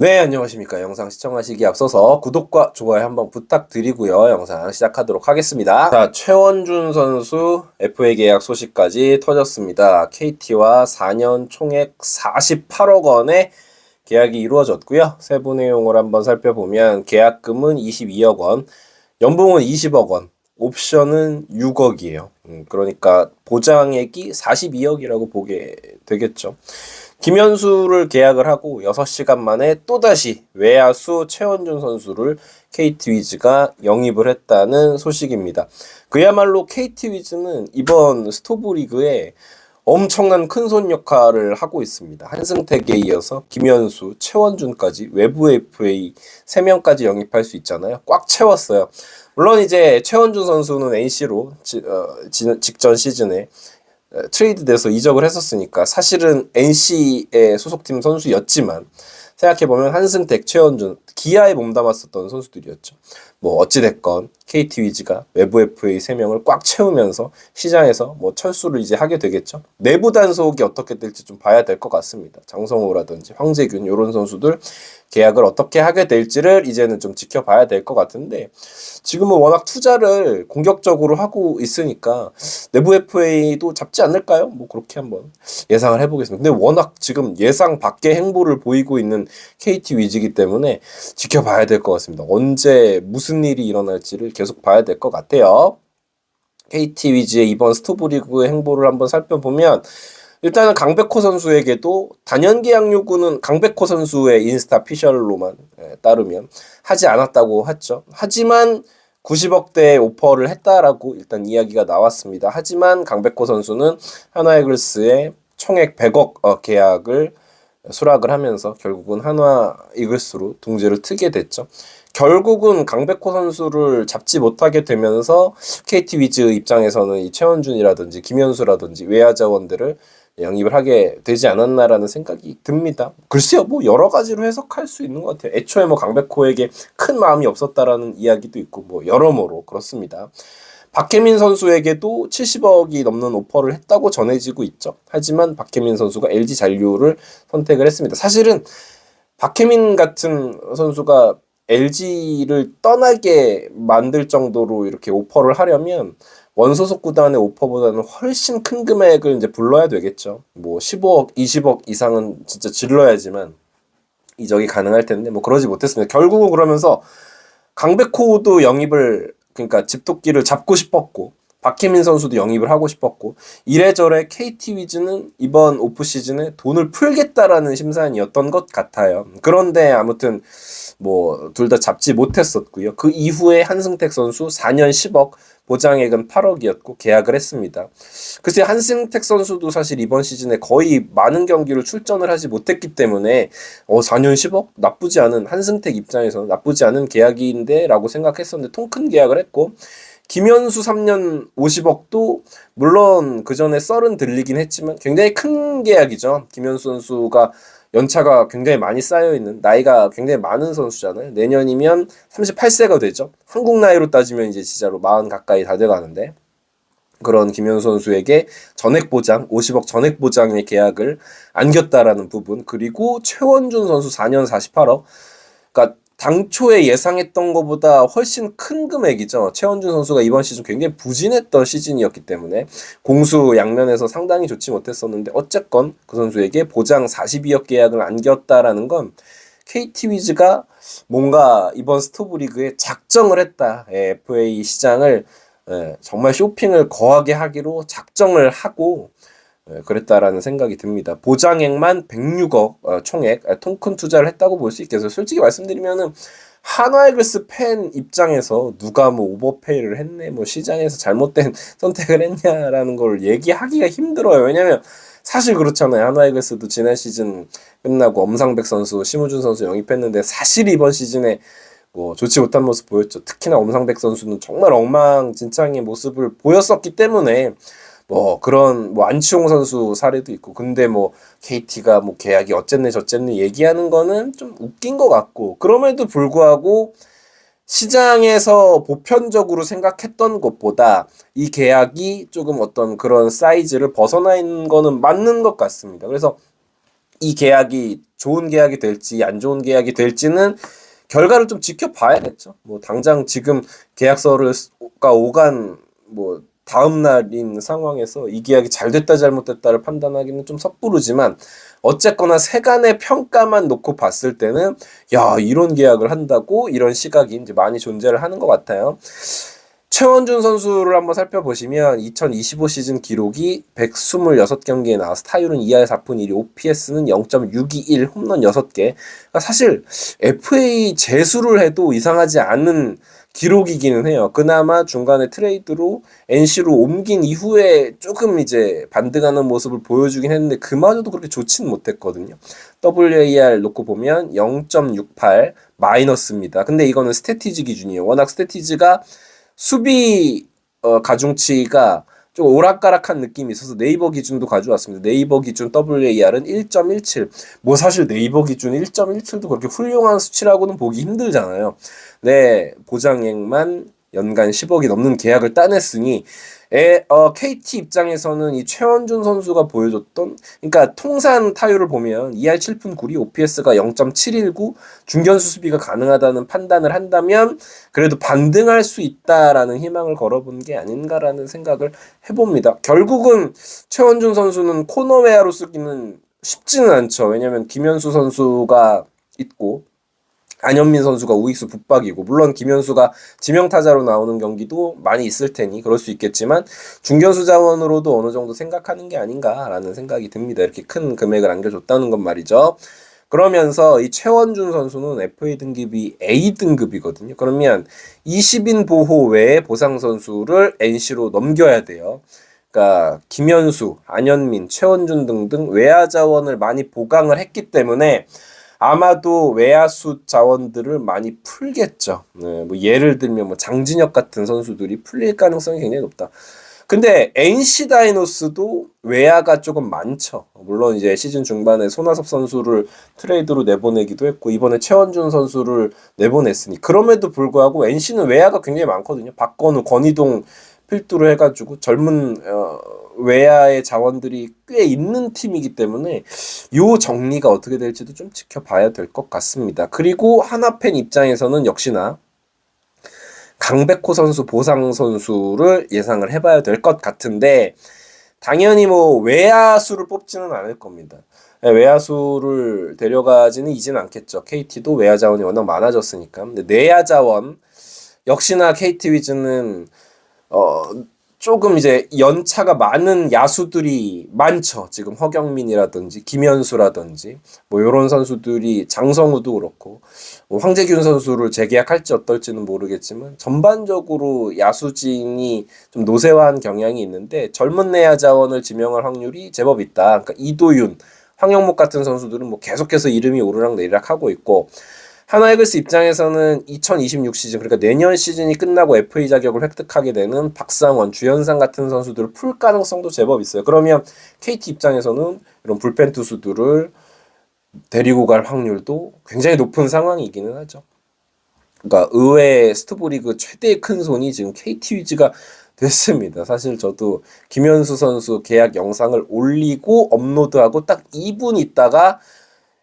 네, 안녕하십니까. 영상 시청하시기에 앞서서 구독과 좋아요 한번 부탁드리고요. 영상 시작하도록 하겠습니다. 자, 최원준 선수 FA 계약 소식까지 터졌습니다. KT와 4년 총액 48억 원의 계약이 이루어졌고요. 세부 내용을 한번 살펴보면 계약금은 22억 원, 연봉은 20억 원, 옵션은 6억이에요. 그러니까 보장액이 42억이라고 보게 되겠죠. 김현수를 계약을 하고 6시간 만에 또다시 외야수 최원준 선수를 KT 위즈가 영입을 했다는 소식입니다. 그야말로 KT 위즈는 이번 스토브 리그에 엄청난 큰손 역할을 하고 있습니다. 한승택에 이어서 김현수, 최원준까지 외부 FA 3명까지 영입할 수 있잖아요. 꽉 채웠어요. 물론 이제 최원준 선수는 NC로 직전 시즌에 트레이드 돼서 이적을 했었으니까 사실은 NC의 소속팀 선수였지만 생각해보면 한승택, 최원준, 기아에 몸담았었던 선수들이었죠. 뭐 어찌됐건 KT 위즈가 외부 FA 3명을 꽉 채우면서 시장에서 뭐 철수를 이제 하게 되겠죠. 내부 단속이 어떻게 될지 좀 봐야 될 것 같습니다. 장성호라든지 황재균 이런 선수들 계약을 어떻게 하게 될지를 이제는 좀 지켜봐야 될 것 같은데 지금은 워낙 투자를 공격적으로 하고 있으니까 내부 FA도 잡지 않을까요? 뭐 그렇게 한번 예상을 해보겠습니다. 근데 워낙 지금 예상 밖의 행보를 보이고 있는 KT 위즈이기 때문에 지켜봐야 될 것 같습니다. 언제 무슨 일이 일어날지를 계속 봐야 될 것 같아요. KT 위즈의 이번 스토브리그의 행보를 한번 살펴보면 일단은 강백호 선수에게도 단연 계약 요구는 강백호 선수의 인스타 피셜로만 따르면 하지 않았다고 했죠. 하지만 90억대의 오퍼를 했다라고 일단 이야기가 나왔습니다. 하지만 강백호 선수는 한화이글스의 총액 100억 계약을 수락을 하면서 결국은 한화 이글스로 둥지를 트게 됐죠. 결국은 강백호 선수를 잡지 못하게 되면서 KT 위즈 입장에서는 이 최원준이라든지 김현수라든지 외야 자원들을 영입을 하게 되지 않았나라는 생각이 듭니다. 글쎄요, 뭐 여러 가지로 해석할 수 있는 것 같아요. 애초에 뭐 강백호에게 큰 마음이 없었다라는 이야기도 있고 뭐 여러모로 그렇습니다. 박혜민 선수에게도 70억이 넘는 오퍼를 했다고 전해지고 있죠. 하지만 박혜민 선수가 LG 잔류를 선택을 했습니다. 사실은 박혜민 같은 선수가 LG를 떠나게 만들 정도로 이렇게 오퍼를 하려면 원소속 구단의 오퍼보다는 훨씬 큰 금액을 이제 불러야 되겠죠. 뭐 15억, 20억 이상은 진짜 질러야지만 이적이 가능할 텐데 뭐 그러지 못했습니다. 결국은 그러면서 강백호도 영입을 그러니까 집도끼를 잡고 싶었고 박혜민 선수도 영입을 하고 싶었고 이래저래 KT 위즈는 이번 오프 시즌에 돈을 풀겠다라는 심산이었던 것 같아요. 그런데 아무튼 뭐 둘 다 잡지 못했었고요. 그 이후에 한승택 선수 4년 10억 보장액은 8억이었고 계약을 했습니다. 글쎄 한승택 선수도 사실 이번 시즌에 거의 많은 경기를 출전을 하지 못했기 때문에 4년 10억? 나쁘지 않은 한승택 입장에서는 나쁘지 않은 계약인데 라고 생각했었는데 통큰 계약을 했고 김현수 3년 50억도 물론 그 전에 썰은 들리긴 했지만 굉장히 큰 계약이죠. 김현수 선수가 연차가 굉장히 많이 쌓여있는 나이가 굉장히 많은 선수잖아요. 내년이면 38세가 되죠. 한국 나이로 따지면 이제 진짜로 40 가까이 다 돼가는데 그런 김현수 선수에게 전액 보장, 50억 전액 보장의 계약을 안겼다라는 부분 그리고 최원준 선수 4년 48억 그러니까 당초에 예상했던 것보다 훨씬 큰 금액이죠. 최원준 선수가 이번 시즌 굉장히 부진했던 시즌이었기 때문에 공수 양면에서 상당히 좋지 못했었는데 어쨌건 그 선수에게 보장 42억 계약을 안겼다라는 건 KT 위즈가 뭔가 이번 스토브 리그에 작정을 했다. FA 시장을 정말 쇼핑을 거하게 하기로 작정을 하고 그랬다라는 생각이 듭니다. 보장액만 106억 총액 통큰 투자를 했다고 볼 수 있겠어요. 솔직히 말씀드리면은 한화이글스 팬 입장에서 누가 뭐 오버페이를 했네, 뭐 시장에서 잘못된 선택을 했냐라는 걸 얘기하기가 힘들어요. 왜냐면 사실 그렇잖아요. 한화이글스도 지난 시즌 끝나고 엄상백 선수, 심우준 선수 영입했는데 사실 이번 시즌에 뭐 좋지 못한 모습 보였죠. 특히나 엄상백 선수는 정말 엉망진창의 모습을 보였었기 때문에 뭐 그런 뭐 안치홍 선수 사례도 있고 근데 뭐 KT가 뭐 계약이 어쨌네 저쨌네 얘기하는 거는 좀 웃긴 것 같고 그럼에도 불구하고 시장에서 보편적으로 생각했던 것보다 이 계약이 조금 어떤 그런 사이즈를 벗어나 있는 거는 맞는 것 같습니다. 그래서 이 계약이 좋은 계약이 될지 안 좋은 계약이 될지는 결과를 좀 지켜봐야겠죠. 뭐 당장 지금 계약서가 오간 뭐 다음 날인 상황에서 이 계약이 잘 됐다 잘못됐다를 판단하기는 좀 섣부르지만 어쨌거나 세간의 평가만 놓고 봤을 때는 야, 이런 계약을 한다고 이런 시각이 이제 많이 존재를 하는 것 같아요. 최원준 선수를 한번 살펴보시면 2025 시즌 기록이 126경기에 나와서 타율은 2할 4푼 1리, OPS는 0.621, 홈런 6개. 그러니까 사실 FA 재수를 해도 이상하지 않은 기록이기는 해요. 그나마 중간에 트레이드로 NC로 옮긴 이후에 조금 이제 반등하는 모습을 보여주긴 했는데 그마저도 그렇게 좋지는 못했거든요. WAR 놓고 보면 0.68 마이너스입니다. 근데 이거는 스태티즈 기준이에요. 워낙 스태티즈가 수비 가중치가 좀 오락가락한 느낌이 있어서 네이버 기준도 가져왔습니다. 네이버 기준 WAR은 1.17. 뭐 사실 네이버 기준 1.17도 그렇게 훌륭한 수치라고는 보기 힘들잖아요. 네, 보장액만 연간 10억이 넘는 계약을 따냈으니 KT 입장에서는 이 최원준 선수가 보여줬던, 그러니까 통산 타율을 보면 2할 7푼 9리, OPS가 0.719, 중견수 수비가 가능하다는 판단을 한다면 그래도 반등할 수 있다라는 희망을 걸어본 게 아닌가라는 생각을 해봅니다. 결국은 최원준 선수는 코너웨어로 쓰기는 쉽지는 않죠. 왜냐면 김현수 선수가 있고 안현민 선수가 우익수 붙박이고, 물론 김현수가 지명타자로 나오는 경기도 많이 있을 테니 그럴 수 있겠지만 중견수 자원으로도 어느 정도 생각하는 게 아닌가라는 생각이 듭니다. 이렇게 큰 금액을 안겨줬다는 건 말이죠. 그러면서 이 최원준 선수는 FA 등급이 A 등급이거든요. 그러면 20인 보호 외에 보상 선수를 NC로 넘겨야 돼요. 그러니까 김현수, 안현민, 최원준 등등 외야 자원을 많이 보강을 했기 때문에 아마도 외야수 자원들을 많이 풀겠죠. 네, 뭐 예를 들면 뭐 장진혁 같은 선수들이 풀릴 가능성이 굉장히 높다. 근데 NC 다이노스도 외야가 조금 많죠. 물론 이제 시즌 중반에 손아섭 선수를 트레이드로 내보내기도 했고 이번에 최원준 선수를 내보냈으니 그럼에도 불구하고 NC는 외야가 굉장히 많거든요. 박건우, 권희동 필두로 해가지고 젊은 외야의 자원들이 꽤 있는 팀이기 때문에 요 정리가 어떻게 될지도 좀 지켜봐야 될 것 같습니다. 그리고 하나팬 입장에서는 역시나 강백호 선수, 보상 선수를 예상을 해봐야 될 것 같은데 당연히 뭐 외야수를 뽑지는 않을 겁니다. 외야수를 데려가지는 이제는 않겠죠. KT도 외야 자원이 워낙 많아졌으니까. 근데 내야 자원 역시나 KT 위즈는 조금 이제 연차가 많은 야수들이 많죠. 지금 허경민이라든지 김현수라든지 뭐 이런 선수들이, 장성우도 그렇고 뭐 황재균 선수를 재계약할지 어떨지는 모르겠지만 전반적으로 야수진이 좀 노쇠화한 경향이 있는데 젊은 내야 자원을 지명할 확률이 제법 있다. 그러니까 이도윤, 황영목 같은 선수들은 뭐 계속해서 이름이 오르락 내리락 하고 있고, 하나이글스 입장에서는 2026 시즌, 그러니까 내년 시즌이 끝나고 FA 자격을 획득하게 되는 박상원, 주현상 같은 선수들을 풀 가능성도 제법 있어요. 그러면 KT 입장에서는 이런 불펜 투수들을 데리고 갈 확률도 굉장히 높은 상황이기는 하죠. 그러니까 의외의 스토브리그 최대의 큰 손이 지금 KT 위즈가 됐습니다. 사실 저도 김현수 선수 계약 영상을 올리고 업로드하고 딱 2분 있다가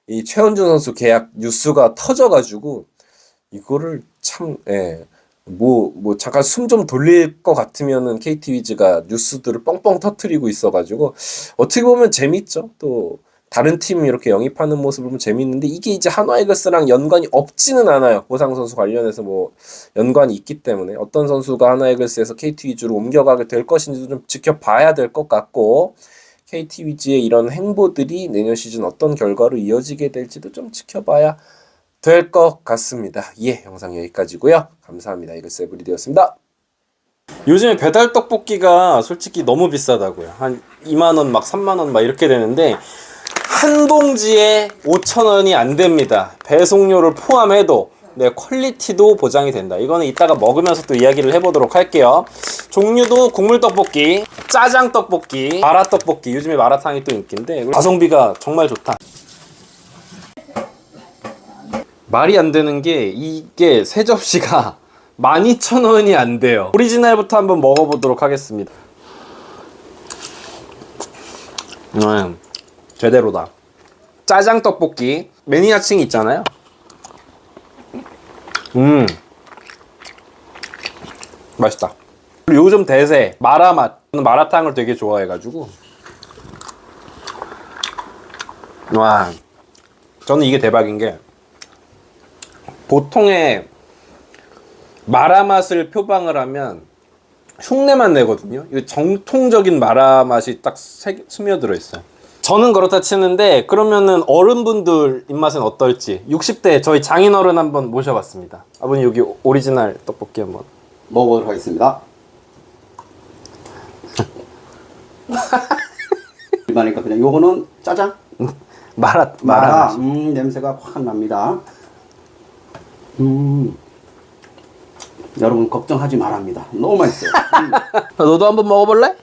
이 최원준 선수 계약 뉴스가 터져가지고 이거를 참, 뭐 잠깐 숨 좀 돌릴 것 같으면은 KT 위즈가 뉴스들을 뻥뻥 터트리고 있어가지고 어떻게 보면 재밌죠. 또 다른 팀 이렇게 영입하는 모습을 보면 재밌는데 이게 이제 한화이글스랑 연관이 없지는 않아요. 보상 선수 관련해서 뭐 연관이 있기 때문에 어떤 선수가 한화이글스에서 KT 위즈로 옮겨가게 될 것인지도 좀 지켜봐야 될 것 같고, KT 위즈의 이런 행보들이 내년 시즌 어떤 결과로 이어지게 될지도 좀 지켜봐야 될 것 같습니다. 예, 영상 여기까지고요. 감사합니다. 이글스 에브리데이였습니다. 요즘에 배달 떡볶이가 솔직히 너무 비싸다고요. 한 2만원 막 3만원 막 이렇게 되는데 한 봉지에 5,000원이 안 됩니다. 배송료를 포함해도. 네, 퀄리티도 보장이 된다. 이거는 이따가 먹으면서 또 이야기를 해보도록 할게요. 종류도 국물 떡볶이, 짜장 떡볶이, 마라 떡볶이. 요즘에 마라탕이 또 인기인데 가성비가 정말 좋다. 말이 안 되는 게 이게 세 접시가 12,000원이 안 돼요. 오리지널부터 한번 먹어보도록 하겠습니다. 제대로다. 짜장 떡볶이 매니아층이 있잖아요. 맛있다. 그리고 요즘 대세 마라맛. 저는 마라탕을 되게 좋아해가지고 와, 저는 이게 대박인 게 보통의 마라맛을 표방을 하면 흉내만 내거든요. 이 정통적인 마라맛이 딱 스며들어 있어요. 저는 그렇다 치는데 그러면은 어른분들 입맛은 어떨지 60대 저희 장인어른 한번 모셔봤습니다. 아버님 여기 오리지널 떡볶이 한번 먹어보도록 하겠습니다. 일반이니까 그냥 요거는 짜장? 마라. 냄새가 확 납니다. 여러분 걱정하지 말랍니다. 너무 맛있어요. 너도 한번 먹어볼래?